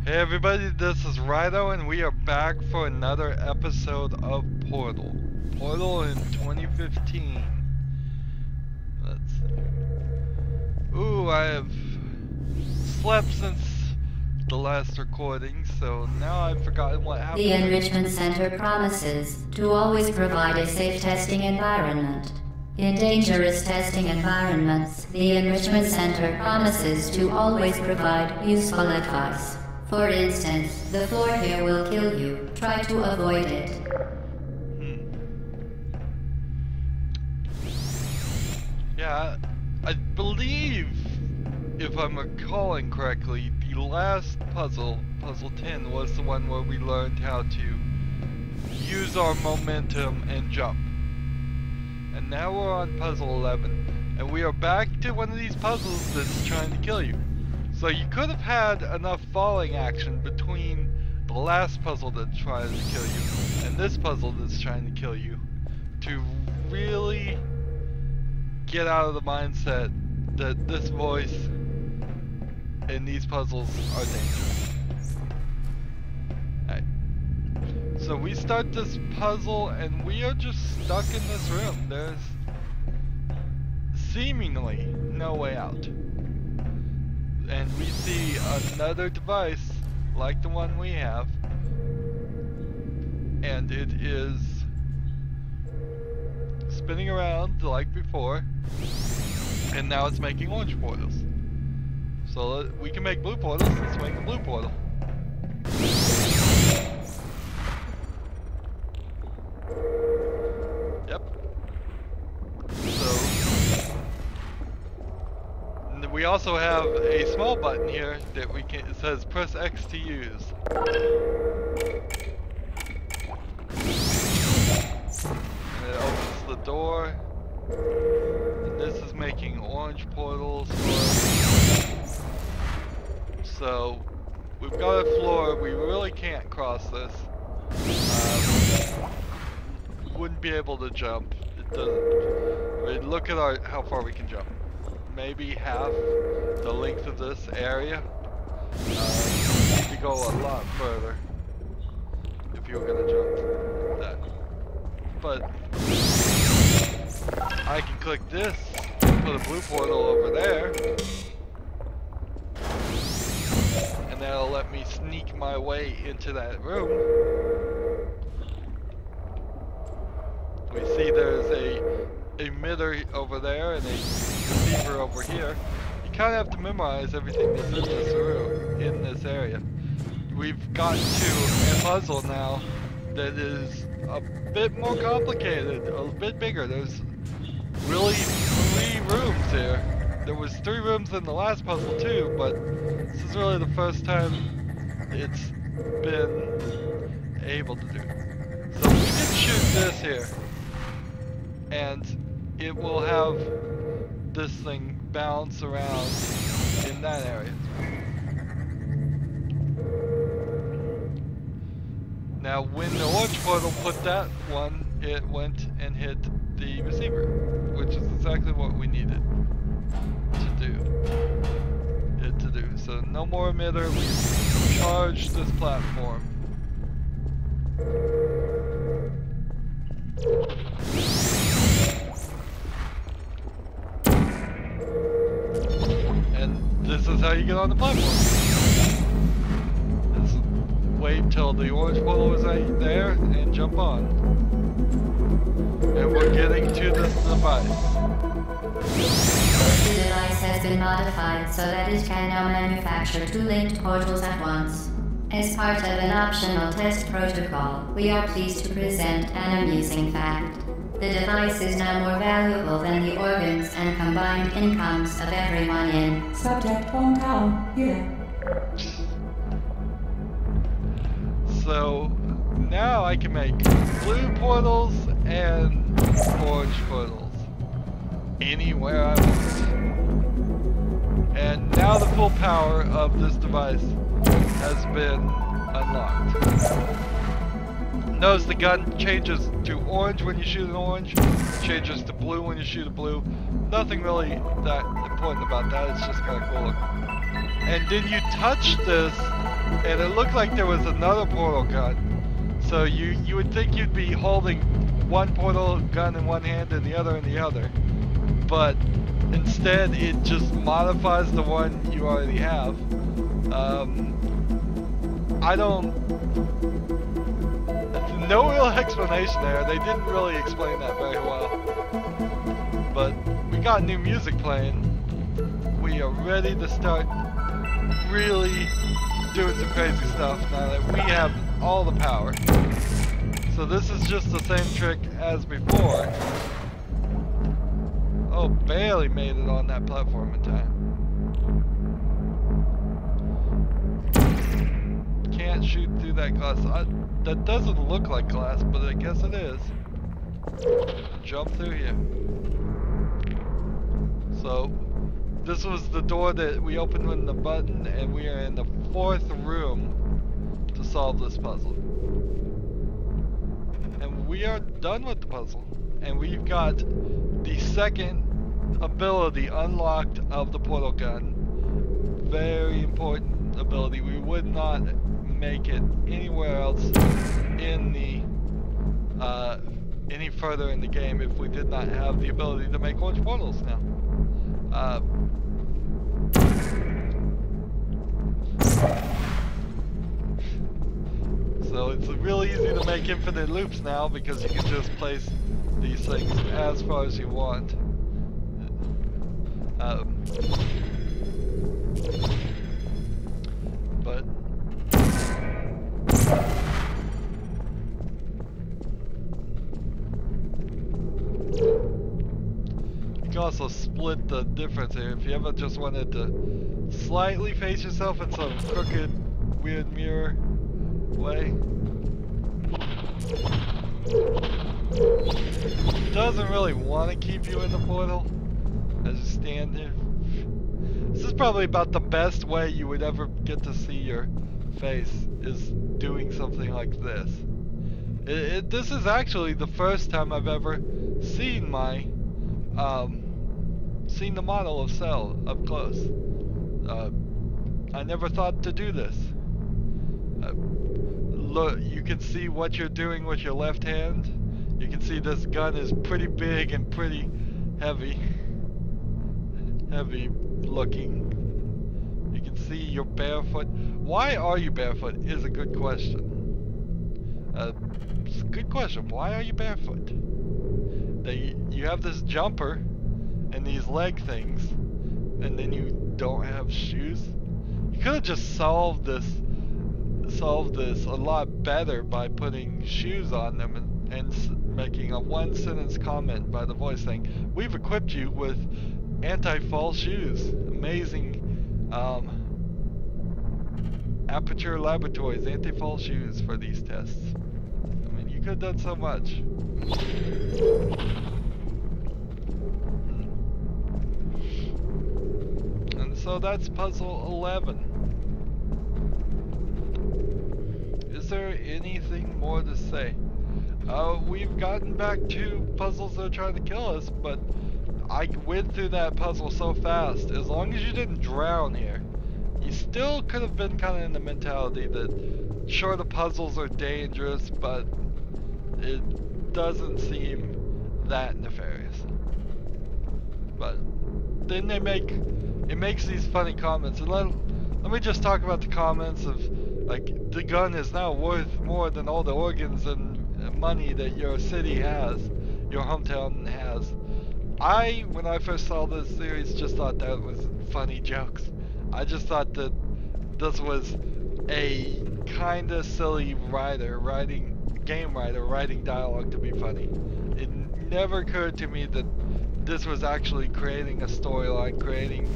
Hey everybody, this is Rydo and we are back for another episode of Portal. Portal in 2015. Let's see. Ooh, I have slept since the last recording, so now I've forgotten what happened. The Enrichment Center promises to always provide a safe testing environment. In dangerous testing environments, the Enrichment Center promises to always provide useful advice. For instance, the floor here will kill you. Try to avoid it. Yeah, I believe, if I'm recalling correctly, the last puzzle, Puzzle 10, was the one where we learned how to use our momentum and jump. And now we're on Puzzle 11, and we are back to one of these puzzles that's trying to kill you. So you could have had enough falling action between the last puzzle that's trying to kill you and this puzzle that's trying to kill you to really get out of the mindset that this voice and these puzzles are dangerous. Alright. So we start this puzzle and we are just stuck in this room. There's seemingly no way out. And we see another device like the one we have, and it is spinning around like before, and now it's making orange portals. So we can make blue portals. Let's make a blue portal. Yep. So we also have a small button here that we can, it says press X to use. And it opens the door. And this is making orange portals for us. So we've got a floor, we really can't cross this. Wouldn't be able to jump. It doesn't. I mean, look at how far we can jump. Maybe half the length of this area. You need to go a lot further if you were gonna jump that. But I can click this, put a blue portal over there, and that'll let me sneak my way into that room. We see there's a emitter over there and a receiver over here. You kind of have to memorize everything that's in this area. We've gotten to a puzzle now that is a bit more complicated, a bit bigger. There's really 3 rooms here. There was 3 rooms in the last puzzle too, but this is really the first time it's been able to do. So we can shoot this here, and it will have this thing bounce around in that area. Now when the orange portal put that one, it went and hit the receiver, which is exactly what we needed to do. So no more emitter, we've charged this platform. This is how you get on the platform. Just wait till the orange portal is right there and jump on. And we're getting to this device. The device has been modified so that it can now manufacture 2 linked portals at once. As part of an optional test protocol, we are pleased to present an amusing fact. The device is now more valuable than the organs and combined incomes of everyone in Subject Hometown, here. So now I can make blue portals and orange portals anywhere I want. And now the full power of this device has been unlocked. Notice the gun changes to orange when you shoot an orange, changes to blue when you shoot a blue. Nothing really that important about that, it's just kind of cool looking. And then you touch this and it looked like there was another portal gun. So you would think you'd be holding one portal gun in one hand and the other in the other, but instead it just modifies the one you already have. I don't. No real explanation there. They didn't really explain that very well. But we got new music playing. We are ready to start really doing some crazy stuff now that we have all the power. So this is just the same trick as before. Oh, barely made it on that platform in time. Can't shoot through that glass. That doesn't look like glass, but I guess it is. Jump through here. So, this was the door that we opened with the button, and we are in the 4th room to solve this puzzle. And we are done with the puzzle. And we've got the second ability unlocked of the portal gun. Very important ability. We would not make it anywhere else in the any further in the game if we did not have the ability to make orange portals now. So it's really easy to make infinite loops now because you can just place these things as far as you want. But you can also split the difference here. If you ever just wanted to slightly face yourself in some crooked, weird mirror way. Doesn't really want to keep you in the portal as you stand here. This is probably about the best way you would ever get to see your face, is doing something like this. This is actually the first time I've ever seen my seen the model of Cell up close. I never thought to do this. Look, you can see what you're doing with your left hand. You can see this gun is pretty big and pretty heavy looking. You can see you're barefoot. Why are you barefoot is a good question. It's a good question. Why are you barefoot? You have this jumper and these leg things, and then you don't have shoes. You could have just solved this a lot better by putting shoes on them and making a one-sentence comment by the voice saying, "We've equipped you with anti-fall shoes. Amazing Aperture Laboratories anti-fall shoes for these tests." I mean, you could have done so much. And so that's puzzle 11. Is there anything more to say? We've gotten back to puzzles that are trying to kill us, but I went through that puzzle so fast. As long as you didn't drown here, you still could have been kind of in the mentality that, sure, the puzzles are dangerous, but it doesn't seem that nefarious. But then it makes these funny comments, and let me just talk about the comments of, like, the gun is now worth more than all the organs and money that your city has, your hometown has. When I first saw this series, just thought that was funny jokes. I just thought that this was a kinda silly game writer writing dialogue to be funny. It never occurred to me that this was actually creating a storyline, creating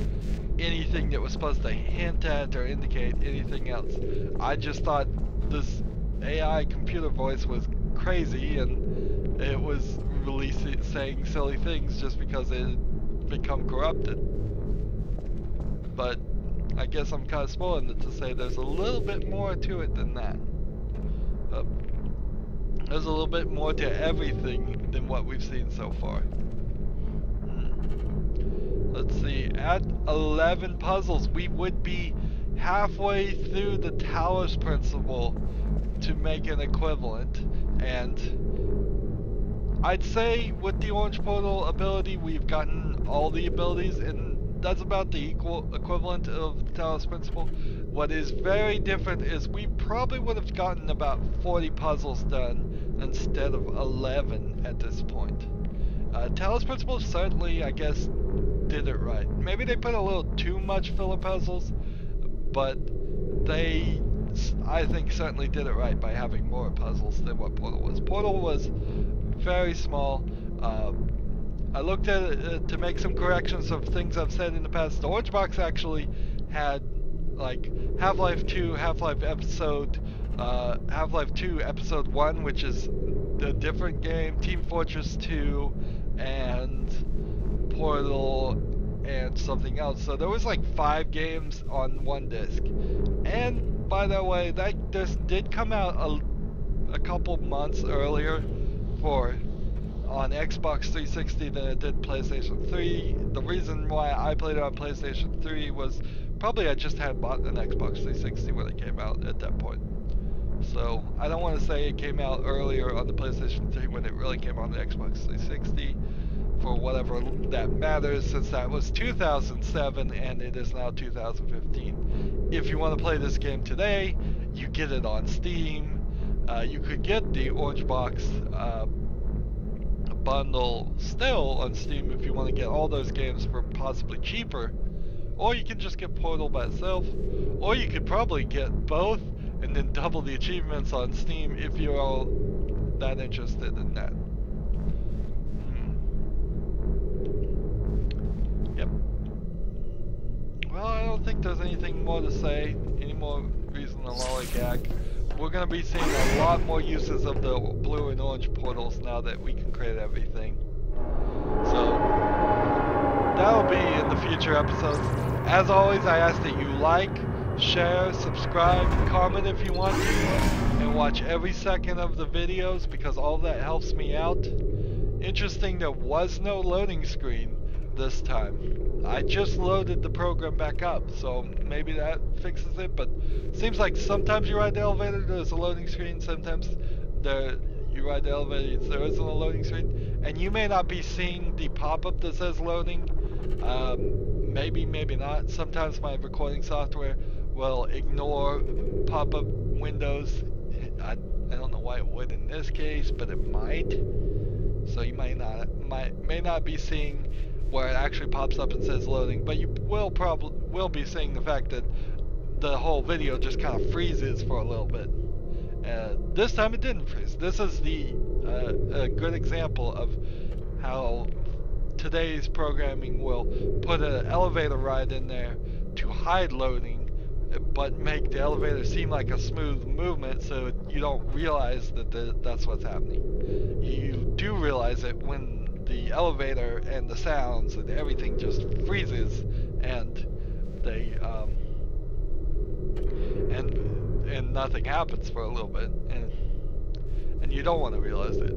anything that was supposed to hint at or indicate anything else. I just thought this AI computer voice was crazy, and it was really saying silly things just because it had become corrupted. But I guess I'm kind of spoiling it to say there's a little bit more to it than that. There's a little bit more to everything than what we've seen so far. Let's see, at 11 puzzles, we would be halfway through the Talos principle to make an equivalent, and I'd say with the Orange Portal ability, we've gotten all the abilities, and that's about the equivalent of the Talos principle. What is very different is we probably would have gotten about 40 puzzles done instead of 11 at this point. Talos principle certainly, I guess, did it right. Maybe they put a little too much filler puzzles, but they, I think, certainly did it right by having more puzzles than what Portal was. Portal was very small. I looked at it to make some corrections of things I've said in the past. The Orange Box actually had like Half-Life 2, Half-Life Episode 2 Episode 1, which is a different game, Team Fortress 2, and Portal, and something else. So there was like 5 games on one disc. And by the way, that disc did come out a couple months earlier on Xbox 360 than it did PlayStation 3. The reason why I played it on PlayStation 3 was probably I just had bought an Xbox 360 when it came out at that point. So I don't want to say it came out earlier on the PlayStation 3 when it really came on the Xbox 360 for whatever that matters, since that was 2007 and it is now 2015. If you want to play this game today, you get it on Steam. You could get the Orange Box bundle still on Steam if you want to get all those games for possibly cheaper, or you can just get Portal by itself, or you could probably get both and then double the achievements on Steam if you're all that interested in that. Yep. Well, I don't think there's anything more to say, any more reason to lollygag. We're going to be seeing a lot more uses of the blue and orange portals now that we can create everything. So, that'll be in the future episodes. As always, I ask that you like, share, subscribe, comment if you want to, and watch every second of the videos because all that helps me out. Interesting, there was no loading screen this time. I just loaded the program back up, so maybe that fixes it, but seems like sometimes you ride the elevator, there's a loading screen, sometimes you ride the elevator, there isn't a loading screen, and you may not be seeing the pop-up that says loading. Maybe, maybe not. Sometimes my recording software will ignore pop-up windows. I don't know why it would in this case, but it might. So you may not be seeing where it actually pops up and says loading, but you will be seeing the fact that the whole video just kind of freezes for a little bit. This time it didn't freeze. This is a good example of how today's programming will put an elevator ride in there to hide loading, but make the elevator seem like a smooth movement so you don't realize that that's what's happening. You do realize it when the elevator and the sounds and everything just freezes and they and nothing happens for a little bit, and you don't want to realize it.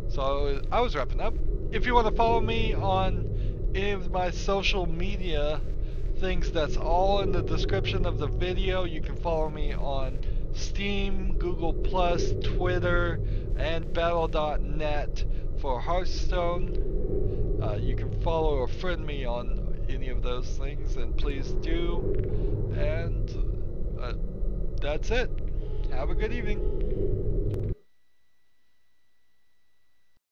So I was wrapping up. If you want to follow me on any of my social media things, that's all in the description of the video. You can follow me on Steam, Google+, Twitter, and Battle.net for Hearthstone. You can follow or friend me on any of those things, and please do. And that's it. Have a good evening.